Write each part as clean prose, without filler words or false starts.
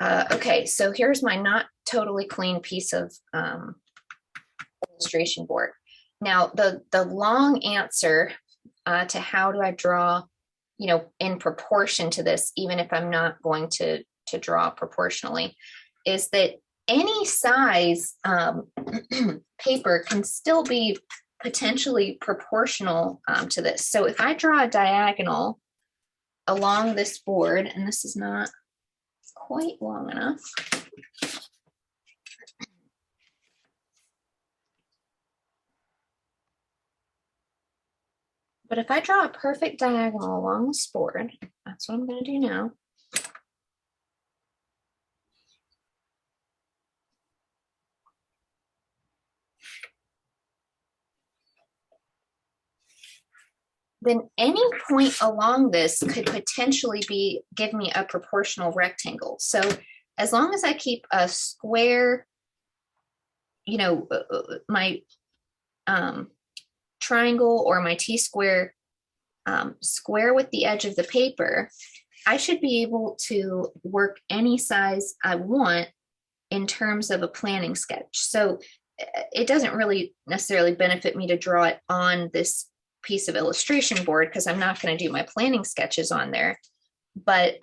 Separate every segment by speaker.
Speaker 1: Okay, so here's my not totally clean piece of illustration board. Now, the long answer to how do I draw, in proportion to this, even if I'm not going to draw proportionally, is that any size paper can still be potentially proportional to this. So if I draw a diagonal along this board, and this is not quite long enough, but if I draw a perfect diagonal along this board, that's what I'm going to do now. Then any point along this could potentially give me a proportional rectangle. So as long as I keep a square, my triangle or my T-square square with the edge of the paper, I should be able to work any size I want in terms of a planning sketch. So it doesn't really necessarily benefit me to draw it on this piece of illustration board because I'm not going to do my planning sketches on there. But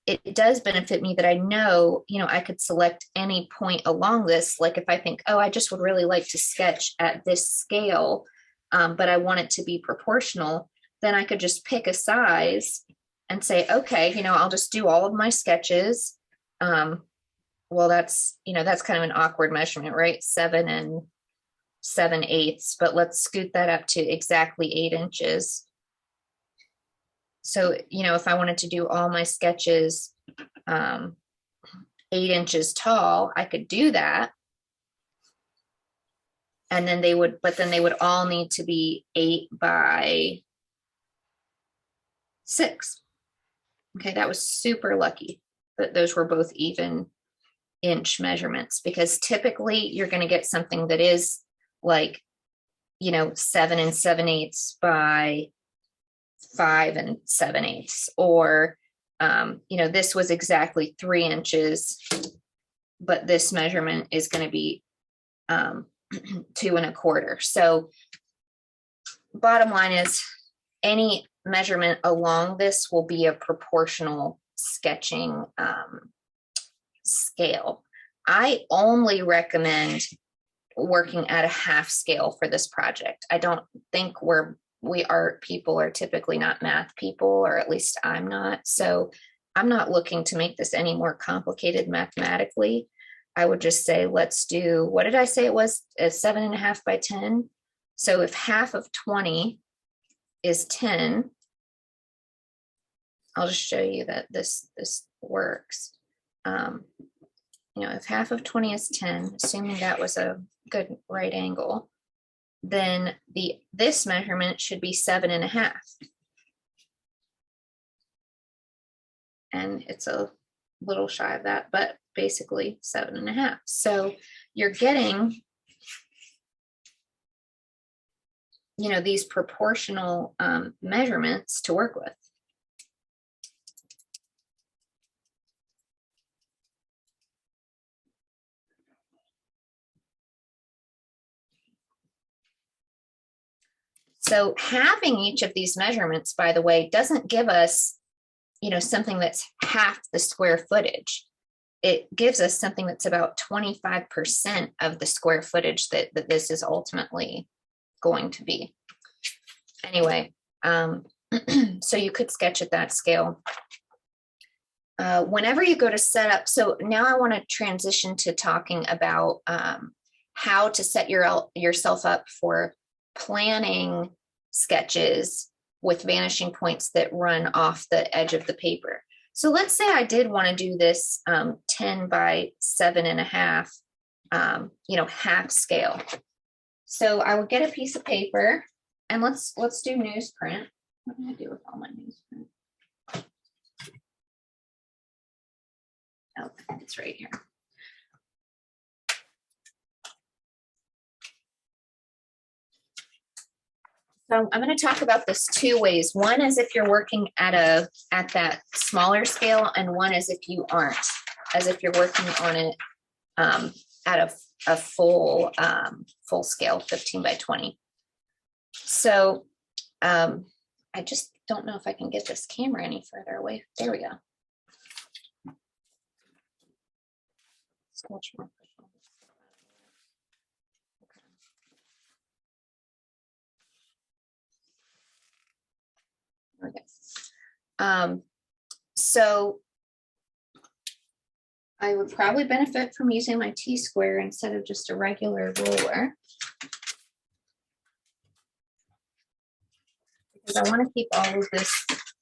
Speaker 1: it does benefit me that I know, I could select any point along this. Like if I think, oh, I just would really like to sketch at this scale, but I want it to be proportional, then I could just pick a size and say, okay, I'll just do all of my sketches. Well, that's kind of an awkward measurement, right? 7 7/8, but let's scoot that up to exactly 8 inches. So, if I wanted to do all my sketches 8 inches tall, I could do that. And then they would all need to be 8 by 6. Okay, that was super lucky that those were both even inch measurements, because typically you're going to get something that is like 7 7/8 by 5 7/8, or this was exactly 3 inches, but this measurement is going to be 2 1/4. So bottom line is any measurement along this will be a proportional sketching scale. I only recommend working at a half scale for this project. I don't think we art people are typically not math people, or at least I'm not. So I'm not looking to make this any more complicated mathematically. I would just say, let's do, what did I say it was? 7.5 by 10. So if half of 20 is 10, I'll just show you that this works. If half of 20 is 10, assuming that was a good right angle, then this measurement should be 7.5. And it's a little shy of that, but basically 7.5. So you're getting, these proportional measurements to work with. So having each of these measurements, by the way, doesn't give us, something that's half the square footage. It gives us something that's about 25% of the square footage that this is ultimately going to be. Anyway, so you could sketch at that scale. Whenever you go to set up, so now I want to transition to talking about how to set yourself up for planning sketches with vanishing points that run off the edge of the paper. So let's say I did want to do this 10 by 7.5, half scale. So I would get a piece of paper, and let's do newsprint. What do I do with all my newsprint? Oh, it's right here. So I'm going to talk about this 2 ways. One is if you're working at that smaller scale, and one is if you aren't. as if you're working on it at a full scale, 15 by 20. So I just don't know if I can get this camera any further away. There we go. Okay. So I would probably benefit from using my T-square instead of just a regular ruler, because I want to keep all of this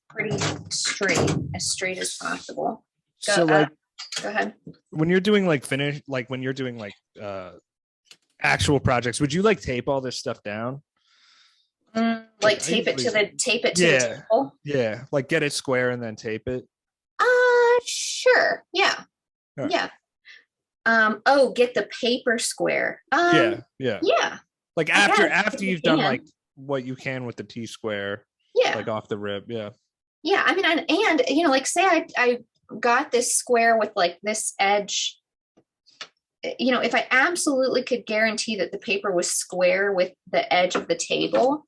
Speaker 1: pretty as straight as possible.
Speaker 2: So
Speaker 1: go ahead.
Speaker 2: When you're doing like when you're doing like actual projects, would you like tape all this stuff down?
Speaker 1: Like tape it to the table?
Speaker 2: Yeah, like get it square and then tape it.
Speaker 1: Sure. Yeah.
Speaker 2: Right.
Speaker 1: Yeah. Get the paper square.
Speaker 2: Yeah. Like after you've done like what you can with the T-square.
Speaker 1: Yeah.
Speaker 2: Like off the rib. Yeah.
Speaker 1: Yeah. I mean, and you know, like say I got this square with like this edge. You know, if I absolutely could guarantee that the paper was square with the edge of the table,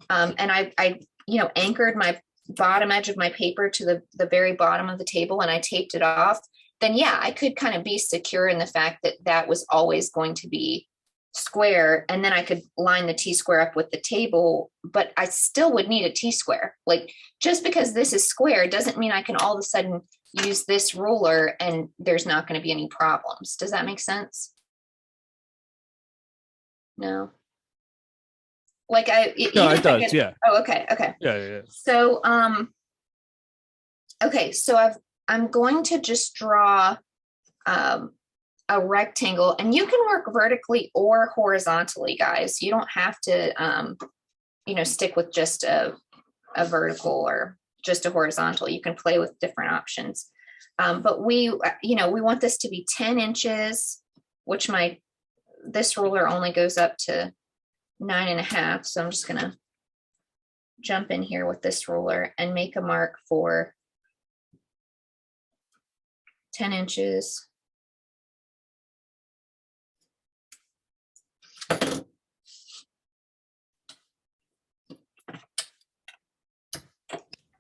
Speaker 1: and I you know, anchored my bottom edge of my paper to the very bottom of the table and I taped it off, then yeah, I could kind of be secure in the fact that that was always going to be square, and then I could line the T-square up with the table, but I still would need a T-square. Like just because this is square doesn't mean I can all of a sudden use this ruler and there's not going to be any problems. Does that make sense? No. Like
Speaker 2: No, it does. Yeah.
Speaker 1: Oh, okay.
Speaker 2: Yeah.
Speaker 1: So okay, so I'm going to just draw a rectangle, and you can work vertically or horizontally, guys. You don't have to you know, stick with just a vertical or just a horizontal. You can play with different options. But we want this to be 10 inches, which this ruler only goes up to 9.5. So I'm just gonna jump in here with this ruler and make a mark for 10 inches. I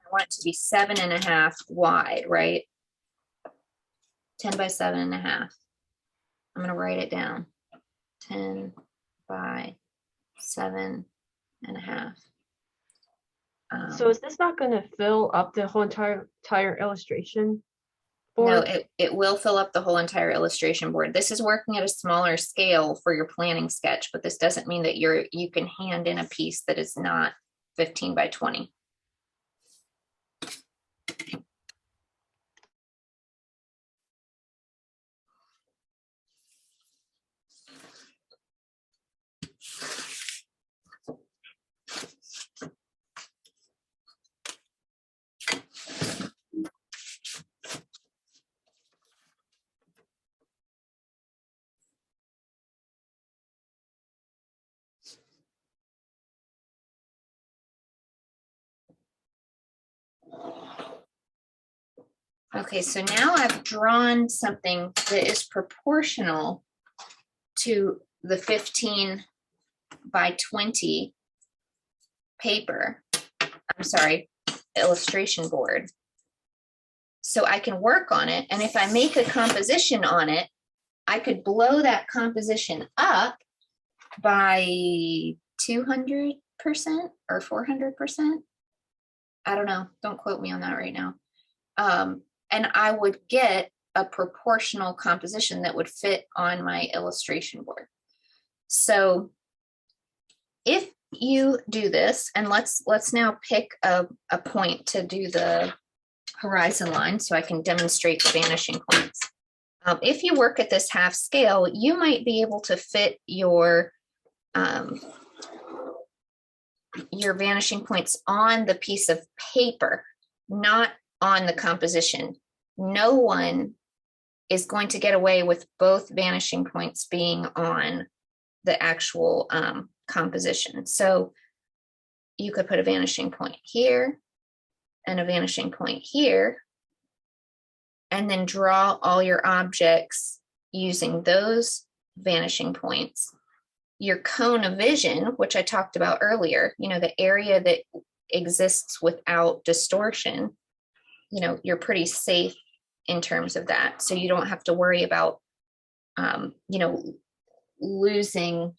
Speaker 1: want it to be 7.5 wide, right? 10 by 7.5. I'm going to write it down. 10 by 7.5.
Speaker 3: So is this not going to fill up the whole entire illustration
Speaker 1: board?
Speaker 3: No,
Speaker 1: it will fill up the whole entire illustration board. This is working at a smaller scale for your planning sketch, but this doesn't mean that you can hand in a piece that is not 15 by 20. Okay, so now I've drawn something that is proportional to the 15 by 20 paper. I'm sorry, illustration board. So I can work on it, and if I make a composition on it, I could blow that composition up by 200% or 400%. I don't know. Don't quote me on that right now. And I would get a proportional composition that would fit on my illustration board. So if you do this, and let's now pick a point to do the horizon line so I can demonstrate the vanishing points. If you work at this half scale, you might be able to fit your vanishing points on the piece of paper, not on the composition. No one is going to get away with both vanishing points being on the actual composition. So you could put a vanishing point here and a vanishing point here. and then draw all your objects using those vanishing points. Your cone of vision, which I talked about earlier, the area that exists without distortion, you're pretty safe in terms of that. So you don't have to worry about, losing,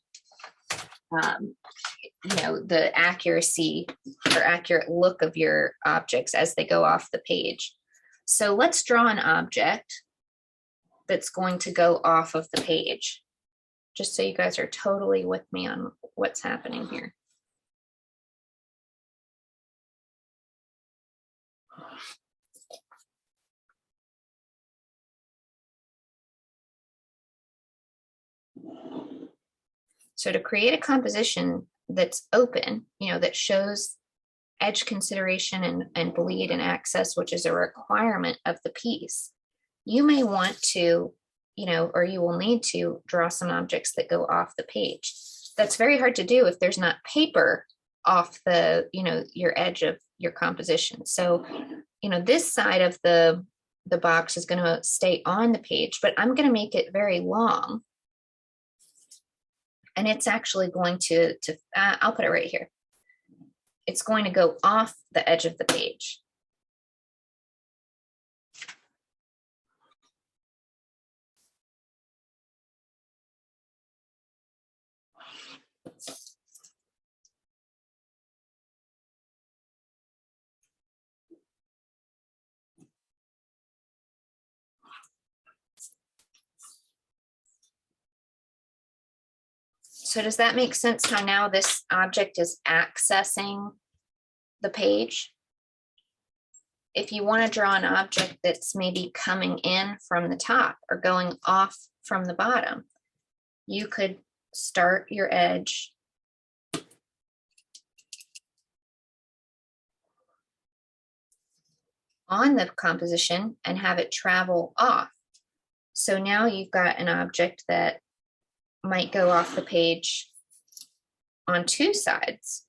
Speaker 1: the accuracy or accurate look of your objects as they go off the page. So let's draw an object that's going to go off of the page, just so you guys are totally with me on what's happening here. So to create a composition that's open, that shows edge consideration and bleed and access, which is a requirement of the piece, you may want to, or you will need to draw some objects that go off the page. That's very hard to do if there's not paper off the, your edge of your composition. So, this side of the box is going to stay on the page, but I'm going to make it very long. And it's actually going to I'll put it right here. It's going to go off the edge of the page. So does that make sense how now this object is accessing the page? If you want to draw an object that's maybe coming in from the top or going off from the bottom, you could start your edge on the composition and have it travel off. So now you've got an object that might go off the page on two sides.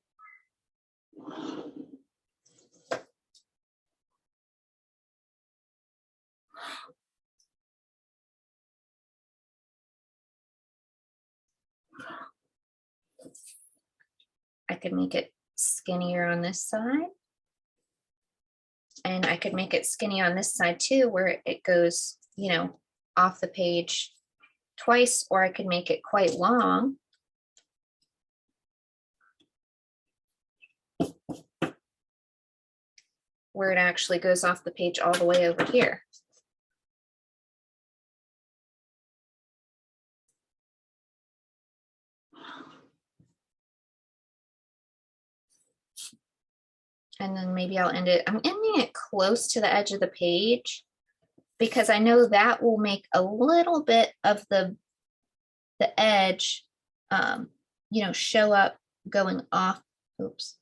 Speaker 1: I could make it skinnier on this side. And I could make it skinny on this side too, where it goes, off the page twice, or I could make it quite long. Where it actually goes off the page all the way over here. And then maybe I'll end it. I'm ending it close to the edge of the page because I know that will make a little bit of the edge, show up going off. Oops.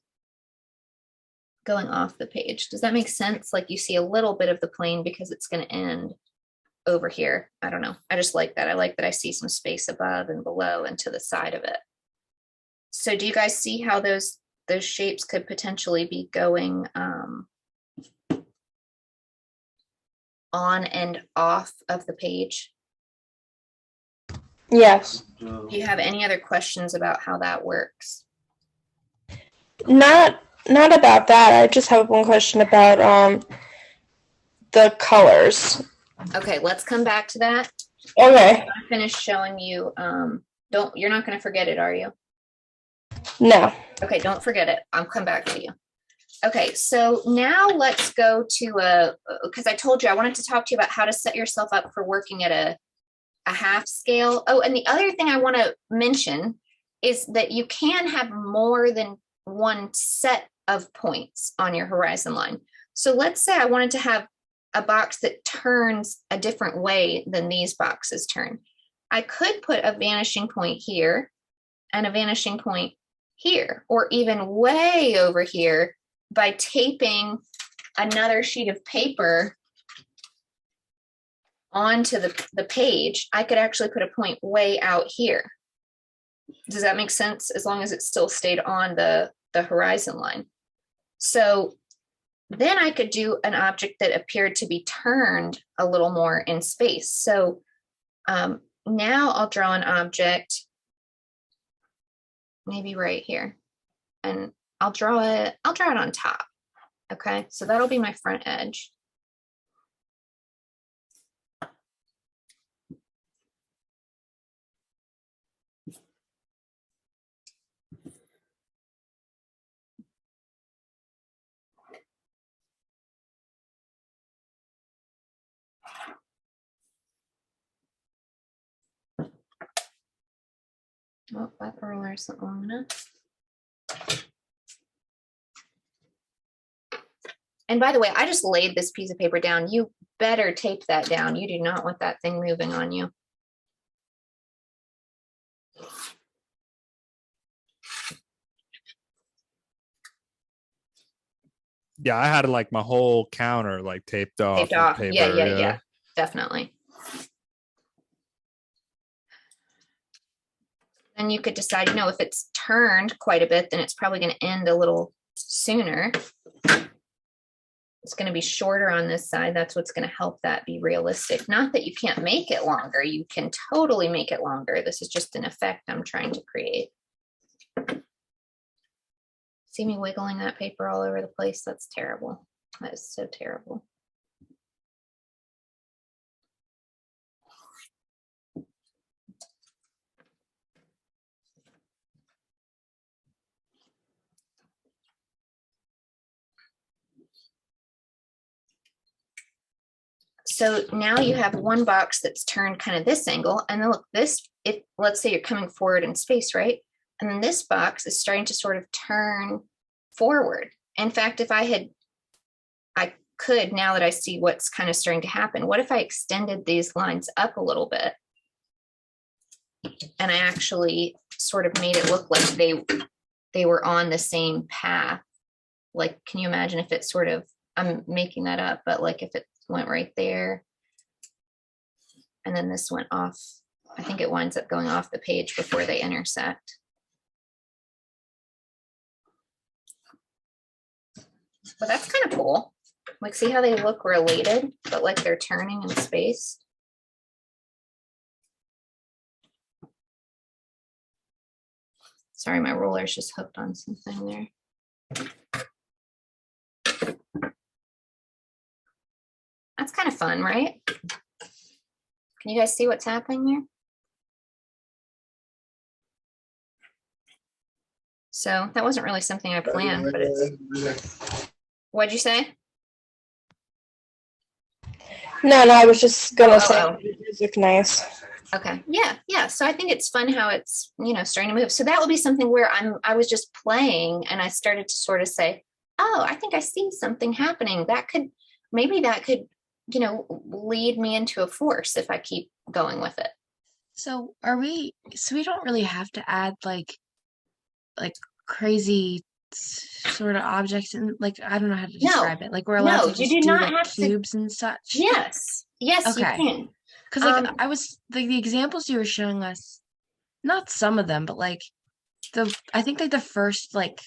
Speaker 1: Going off the page. Does that make sense? Like you see a little bit of the plane because it's going to end over here. I don't know. I just like that. I like that I see some space above and below and to the side of it. So do you guys see how those shapes could potentially be going on and off of the page?
Speaker 4: Yes.
Speaker 1: Do you have any other questions about how that works?
Speaker 4: Not about that. I just have one question about the colors.
Speaker 1: Okay, let's come back to that.
Speaker 4: Okay.
Speaker 1: I finished showing you. You're not going to forget it, are you?
Speaker 4: No.
Speaker 1: Okay, don't forget it. I'll come back to you. Okay, so now let's go to because I told you I wanted to talk to you about how to set yourself up for working at a half scale. Oh, and the other thing I want to mention is that you can have more than one set of points on your horizon line. So let's say I wanted to have a box that turns a different way than these boxes turn. I could put a vanishing point here and a vanishing point here, or even way over here by taping another sheet of paper onto the page. I could actually put a point way out here. Does that make sense? As long as it still stayed on the horizon line. So then I could do an object that appeared to be turned a little more in space. So now I'll draw an object maybe right here, and I'll draw it on top. Okay, so that'll be my front edge. Oh, that ruler isn't long enough. And by the way, I just laid this piece of paper down. You better tape that down. You do not want that thing moving on you.
Speaker 2: Yeah, I had like my whole counter like taped off.
Speaker 1: Taped
Speaker 2: with
Speaker 1: off.
Speaker 2: paper,
Speaker 1: Yeah, definitely. And you could decide, if it's turned quite a bit, then it's probably going to end a little sooner. It's going to be shorter on this side. That's what's going to help that be realistic. Not that you can't make it longer. You can totally make it longer. This is just an effect I'm trying to create. See me wiggling that paper all over the place? That's terrible. That is so terrible. So now you have one box that's turned kind of this angle, and then look, let's say you're coming forward in space, right? And then this box is starting to sort of turn forward. In fact, I could, now that I see what's kind of starting to happen, what if I extended these lines up a little bit? And I actually sort of made it look like they were on the same path. Like, can you imagine if it sort of, I'm making that up, but like if it went right there, and then this went off, I think it winds up going off the page before they intersect. But that's kind of cool. Like, see how they look related, but like they're turning in space. Sorry, my ruler's just hooked on something there. That's kind of fun, right? Can you guys see what's happening here? So that wasn't really something I planned, but it's... What'd you say?
Speaker 4: No, I was just gonna say
Speaker 1: Oh.
Speaker 4: it look nice.
Speaker 1: Okay. Yeah. So I think it's fun how it's, starting to move. So that will be something where I was just playing and I started to sort of say, oh, I think I see something happening. Maybe that could, lead me into a force if I keep going with it.
Speaker 5: So we don't really have to add like crazy sort of objects, and like I don't know how to describe it. Like we're allowed to just do like cubes and such.
Speaker 1: Yes,
Speaker 5: Okay.
Speaker 1: you can.
Speaker 5: Because like I was like the examples you were showing us, not some of them, but like I think like the first like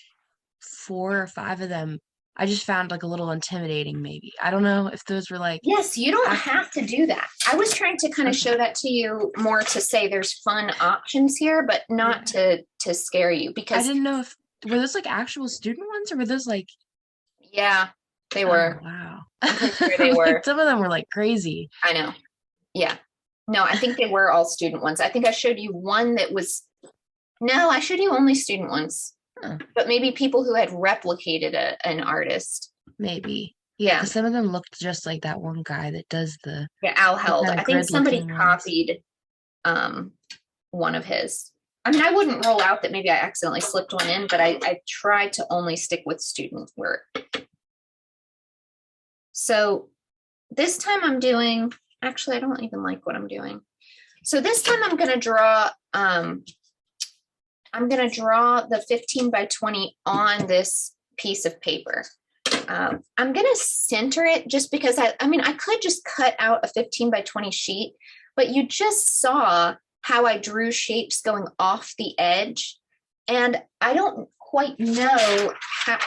Speaker 5: 4 or 5 of them, I just found like a little intimidating. Maybe I don't know if those were like.
Speaker 1: Yes, you don't have to do that. I was trying to kind of show that to you more to say there's fun options here, but not to scare you, because
Speaker 5: I didn't know if were those like actual student ones or were those like.
Speaker 1: Yeah, they were.
Speaker 5: Oh, wow.
Speaker 1: I'm pretty sure they were.
Speaker 5: Some of them were like crazy.
Speaker 1: I know. Yeah. No, I think they were all student ones. I think I showed you one that was. No, I showed you only student ones.
Speaker 5: Huh.
Speaker 1: But maybe people who had replicated an artist.
Speaker 5: Maybe.
Speaker 1: Yeah.
Speaker 5: 'Cause some of them looked just like that one guy that does the.
Speaker 1: Yeah, Al Held.
Speaker 5: kinda
Speaker 1: I think somebody
Speaker 5: grid-looking ones.
Speaker 1: copied one of his. I mean, I wouldn't rule out that maybe I accidentally slipped one in, but I tried to only stick with student work. So this time I'm doing, actually, I don't even like what I'm doing. So this time I'm going to draw the 15 by 20 on this piece of paper. I'm going to center it just because I mean, I could just cut out a 15 by 20 sheet, but you just saw how I drew shapes going off the edge. And I don't quite know how,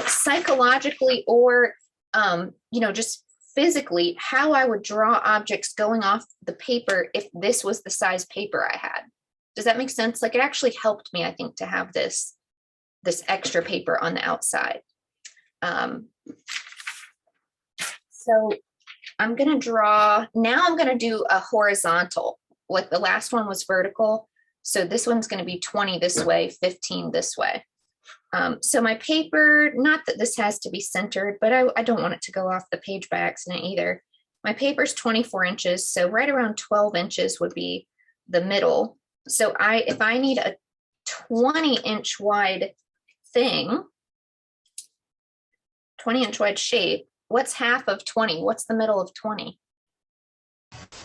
Speaker 1: psychologically or just physically how I would draw objects going off the paper if this was the size paper I had. Does that make sense? Like, it actually helped me, I think, to have this extra paper on the outside. So I'm going to draw, now I'm going to do a horizontal. Like the last one was vertical. So this one's going to be 20 this way, 15 this way. So my paper, not that this has to be centered, but I don't want it to go off the page by accident either. My paper's 24 inches. So right around 12 inches would be the middle. So if I need a 20-inch wide thing, 20-inch wide shape, what's half of 20? What's the middle of 20?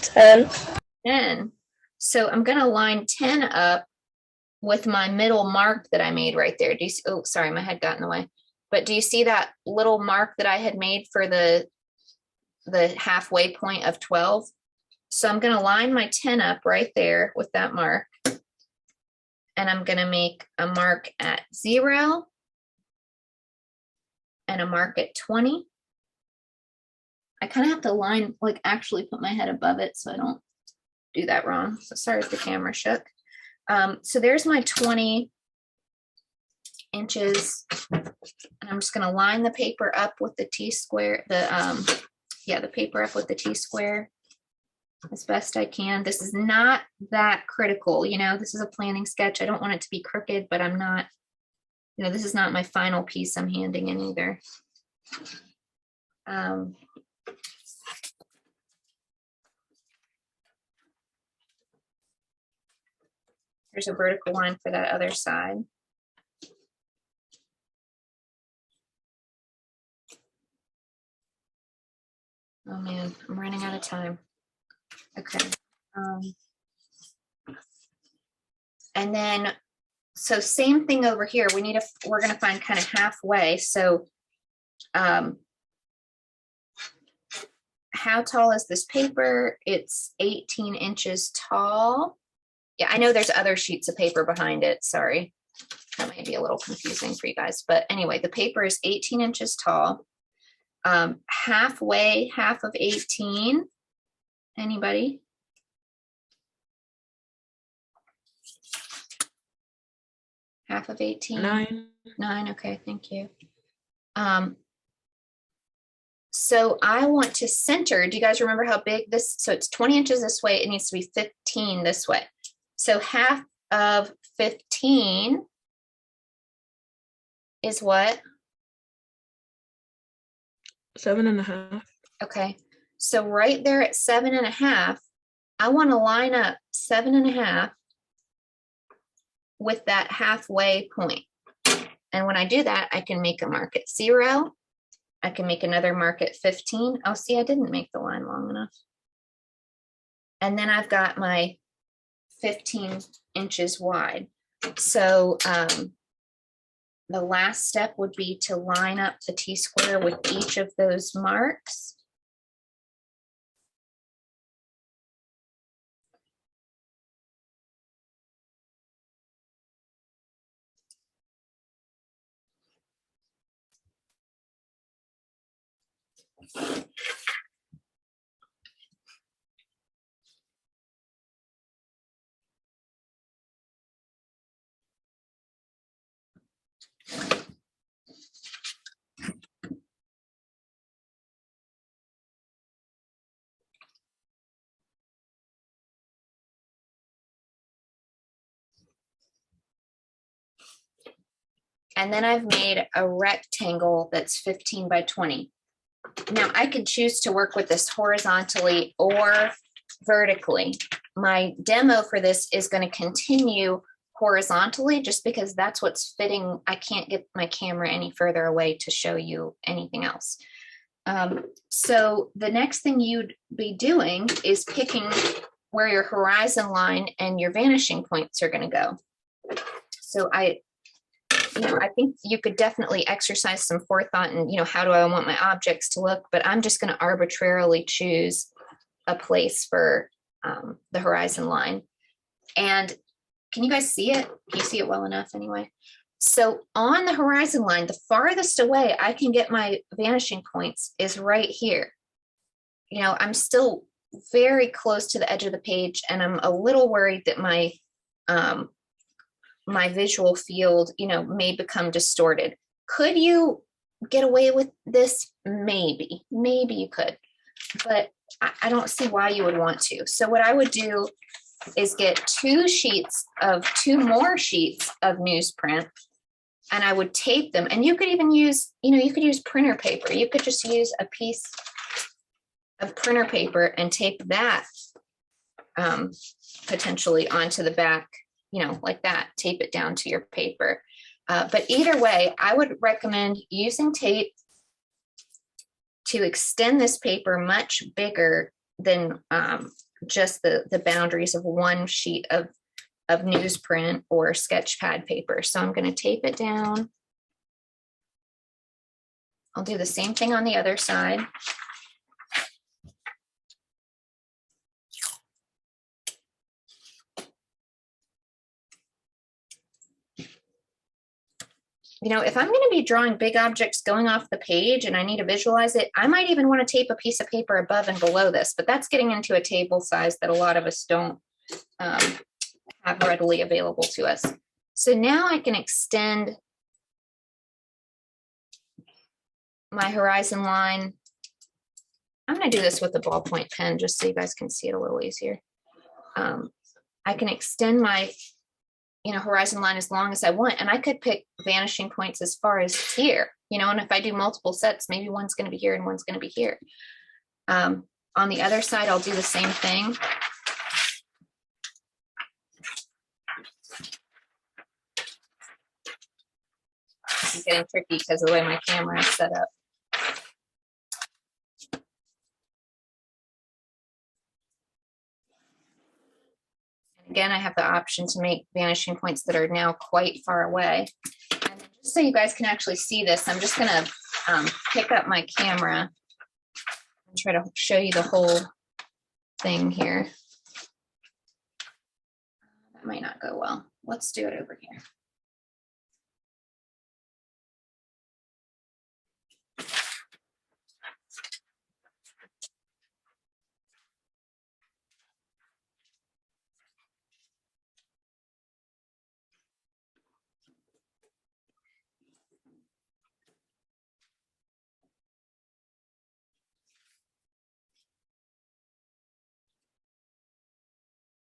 Speaker 4: 10.
Speaker 1: 10. So I'm going to line 10 up with my middle mark that I made right there. Do you see, oh, sorry, my head got in the way. But do you see that little mark that I had made for the halfway point of 12? So I'm going to line my 10 up right there with that mark. And I'm going to make a mark at 0 and a mark at 20. I kind of have to line, like actually put my head above it so I don't do that wrong. So sorry if the camera shook. So there's my 20 inches. And I'm just going to line the paper up with the T-square, the paper up with the T-square as best I can. This is not that critical, this is a planning sketch. I don't want it to be crooked, but I'm not, this is not my final piece I'm handing in either. There's a vertical line for that other side. Oh man, I'm running out of time. Okay. And then, so same thing over here. We're going to find kind of halfway. So, how tall is this paper? It's 18 inches tall. Yeah, I know there's other sheets of paper behind it. Sorry. That might be a little confusing for you guys. But anyway, the paper is 18 inches tall. Halfway, half of 18. Anybody? Half of 18?
Speaker 3: 9.
Speaker 1: 9, okay, thank you. So I want to center, do you guys remember how big this, so it's 20 inches this way, it needs to be 15 this way. So half of 15 is what?
Speaker 3: 7.5.
Speaker 1: Okay, so right there at 7.5, I want to line up 7.5 with that halfway point. And when I do that, I can make a mark at 0. I can make another mark at 15. Oh, see, I didn't make the line long enough. And then I've got my 15 inches wide. So the last step would be to line up the T-square with each of those marks. And then I've made a rectangle that's 15 by 20. Now I could choose to work with this horizontally or vertically. My demo for this is going to continue horizontally just because that's what's fitting. I can't get my camera any further away to show you anything else. So the next thing you'd be doing is picking where your horizon line and your vanishing points are going to go. So I think you could definitely exercise some forethought and, how do I want my objects to look, but I'm just going to arbitrarily choose a place for the horizon line. And can you guys see it? Can you see it well enough anyway? So on the horizon line, the farthest away I can get my vanishing points is right here. You know, I'm still very close to the edge of the page, and I'm a little worried that my my visual field, you know, may become distorted. Could you get away with this? Maybe you could, but I don't see why you would want to. So what I would do is get two more sheets of newsprint, and I would tape them. And you could even use, you know, you could use printer paper. You could just use a piece of printer paper and tape that potentially onto the back, you know, like that, tape it down to your paper. But either way, I would recommend using tape to extend this paper much bigger than just the boundaries of one sheet of newsprint or sketch pad paper. So I'm going to tape it down. I'll do the same thing on the other side. You know, if I'm going to be drawing big objects going off the page and I need to visualize it, I might even want to tape a piece of paper above and below this, but that's getting into a table size that a lot of us don't have readily available to us. So now I can extend my horizon line. I'm going to do this with a ballpoint pen just so you guys can see it a little easier. I can extend my horizon line as long as I want, and I could pick vanishing points as far as here, you know, and if I do multiple sets, maybe one's going to be here and one's going to be here. On the other side, I'll do the same thing. This is getting tricky because of the way my camera is set up. Again, I have the option to make vanishing points that are now quite far away. And just so you guys can actually see this, I'm just going to pick up my camera and try to show you the whole thing here. That might not go well. Let's do it over here.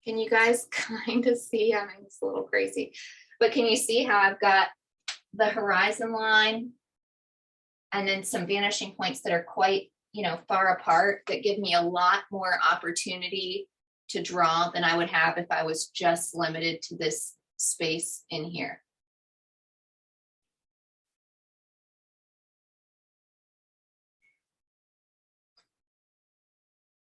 Speaker 1: Can you guys kind of see? I mean, it's a little crazy, but can you see how I've got the horizon line and then some vanishing points that are quite, you know, far apart that give me a lot more opportunity to draw than I would have if I was just limited to this space in here.